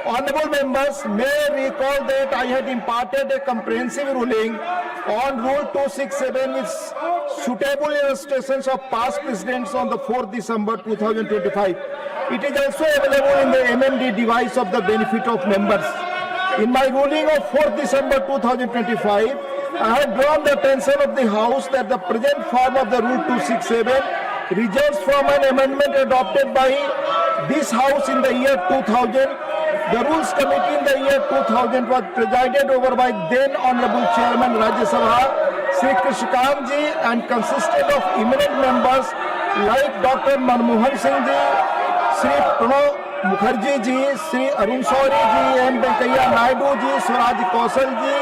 Honorable members, may recall that I had imparted a comprehensive ruling on Rule 267 with suitable illustrations of past precedents on the 4th December 2025. It is also available in the MMD device of the benefit of members. In my ruling of 4th December 2025, I had drawn the attention of the House that the present form of the Rule 267 results from an amendment adopted by this House in the year 2000. The Rules Committee in the year 2000 was presided over by then Honorable Chairman Rajya Sabha Sri Krishikant ji and consisted of eminent members like Dr. Manmohan Singh ji, Sri Pranav Mukherjee ji, Sri Arun Shourie ji, M. Venkaiah Naidu ji, Swaraj Kaushal ji,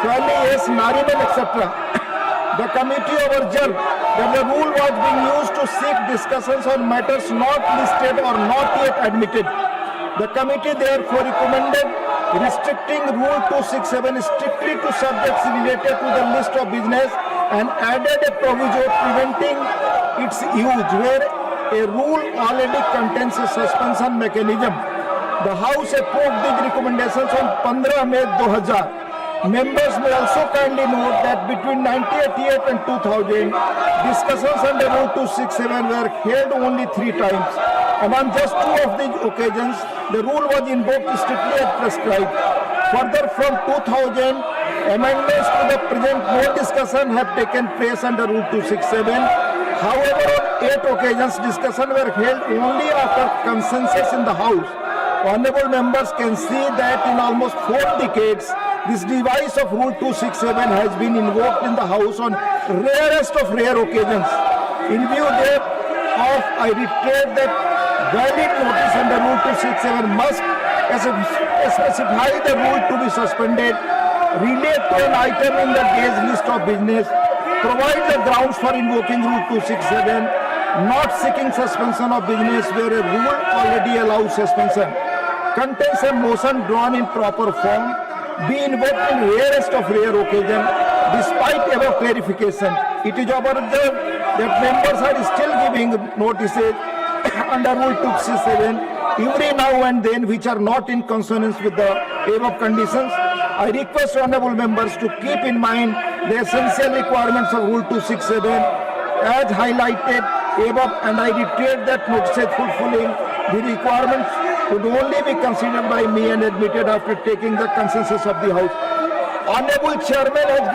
Swami S. Nariman, etc. The committee urged that the rule was being used to seek discussions on matters not listed or not yet admitted. The committee therefore recommended restricting Rule 267 strictly to subjects related to the list of business and added a proviso preventing its use where a rule already contains a suspension mechanism. The House approved these recommendations on 15 May 2000. Members may also kindly note that between 1988 and 2000, discussions under Rule 267 were held only 3 times. Among just 2 of these occasions, the rule was invoked strictly as prescribed. Further, from 2000, amendments to the present no discussion have taken place under Rule 267. However, on 8 occasions, discussions were held only after consensus in the House. Honorable members can see that in almost 4 decades, this device of Rule 267 has been invoked in the House on rarest of rare occasions. In view thereof, I reiterate that valid notice under Rule 267 must specify the rule to be suspended, relate to an item in the day's list of business, provide the grounds for invoking Rule 267, not seeking suspension of business where a rule already allows suspension, contains a motion drawn in proper form, be invoked in rarest of rare occasion. Despite above clarification, it is observed that members are still giving notices under Rule 267 every now and then which are not in consonance with the above conditions. I request honorable members to keep in mind the essential requirements of Rule 267 as highlighted above, and I reiterate that notices fulfilling the requirements would only be considered by me and admitted after taking the consensus of the House. Honorable Chairman has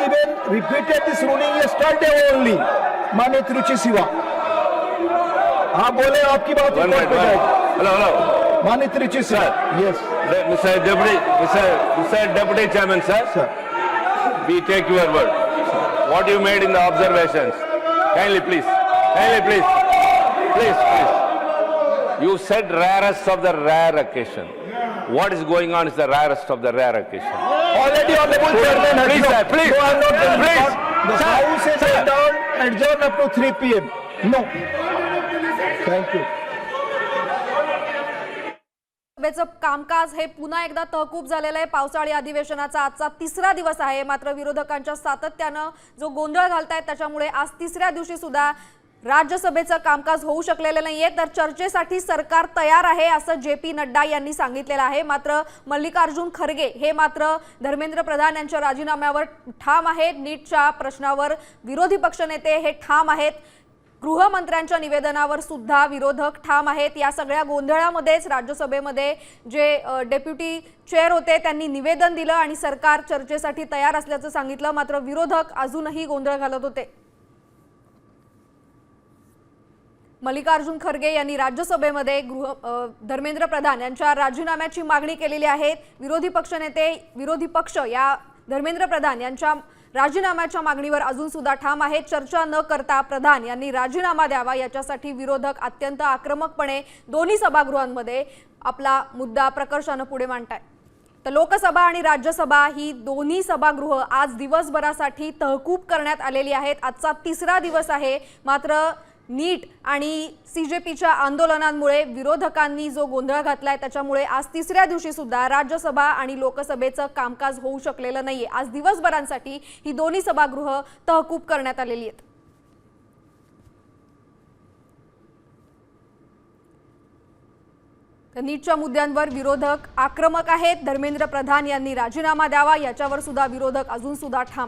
repeated this ruling yesterday only. Manik Ruchi Siva. हाँ बोले आपकी बात record पे जाएगी. Hello. Manik Ruchi Siva. Yes. Mr. Deputy Chairman, sir. We take your word. What you made in the observations. Kindly, please. Please. You said rarest of the rare occasion. What is going on is the rarest of the rare occasion. Already honorable Chairman has Please, sir, please. No, I'm not done. Please. The House is adjourned up to 3 p.m. No. Thank you. सभेचं कामकाज हे पुन्हा एकदा तहकूब झालेलं आहे. पावसाळी अधिवेशनाचा आजचा 3रा दिवस आहे. मात्र विरोधकांच्या सातत्यानं जो गोंधळ घालतायत त्याच्यामुळे आज 3ऱ्या दिवशी सुद्धा राज्यसभेचं कामकाज होऊ शकलेलं नाहीये. तर चर्चेसाठी सरकार तयार आहे असं JP नड्डा यांनी सांगितलेलं आहे. मात्र मल्लिकार्जुन खरगे हे मात्र धर्मेंद्र प्रधान यांच्या राजीनाम्यावर ठाम आहेत. नीटच्या प्रश्नावर विरोधी पक्षनेते हे ठाम आहेत. गृहमंत्र्यांच्या निवेदनावर सुद्धा विरोधक ठाम आहेत. या सगळ्या गोंधळामध्येच राज्यसभेमध्ये जे डेप्युटी चेअर होते त्यांनी निवेदन दिलं आणि सरकार चर्चेसाठी तयार असल्याचं सांगितलं. मात्र विरोधक अजूनही गोंधळ घालत होते. मल्लिकार्जुन खरगे यांनी राज्यसभेमध्ये धर्मेंद्र प्रधान यांच्या राजीनाम्याची मागणी केलेली आहे. विरोधी पक्ष या धर्मेंद्र प्रधान यांच्या राजीनाम्याच्या मागणीवर अजून सुद्धा ठाम आहेत. चर्चा न करता प्रधान यांनी राजीनामा द्यावा याच्यासाठी विरोधक अत्यंत आक्रमकपणे दोन्ही सभागृहांमध्ये आपला मुद्दा प्रकर्षाने पुढे मांडतायत. तर लोकसभा आणि राज्यसभा ही दोन्ही सभागृह आज दिवसभरासाठी तहकूब करण्यात आलेली आहेत. आजचा 3रा दिवस आहे. मात्र नीट आणि CJPच्या आंदोलनांमुळे विरोधकांनी जो गोंधळ घातलाय त्याच्यामुळे आज 3ऱ्या दिवशी सुद्धा राज्यसभा आणि लोकसभेचं कामकाज होऊ शकलेलं नाहीये. आज दिवसभरांसाठी ही दोन्ही सभागृह तहकूब करण्यात आलेली आहेत. तर नीटच्या मुद्द्यांवर विरोधक आक्रमक आहेत. धर्मेंद्र प्रधान यांनी राजीनामा द्यावा याच्यावर सुद्धा विरोधक अजून सुद्धा ठाम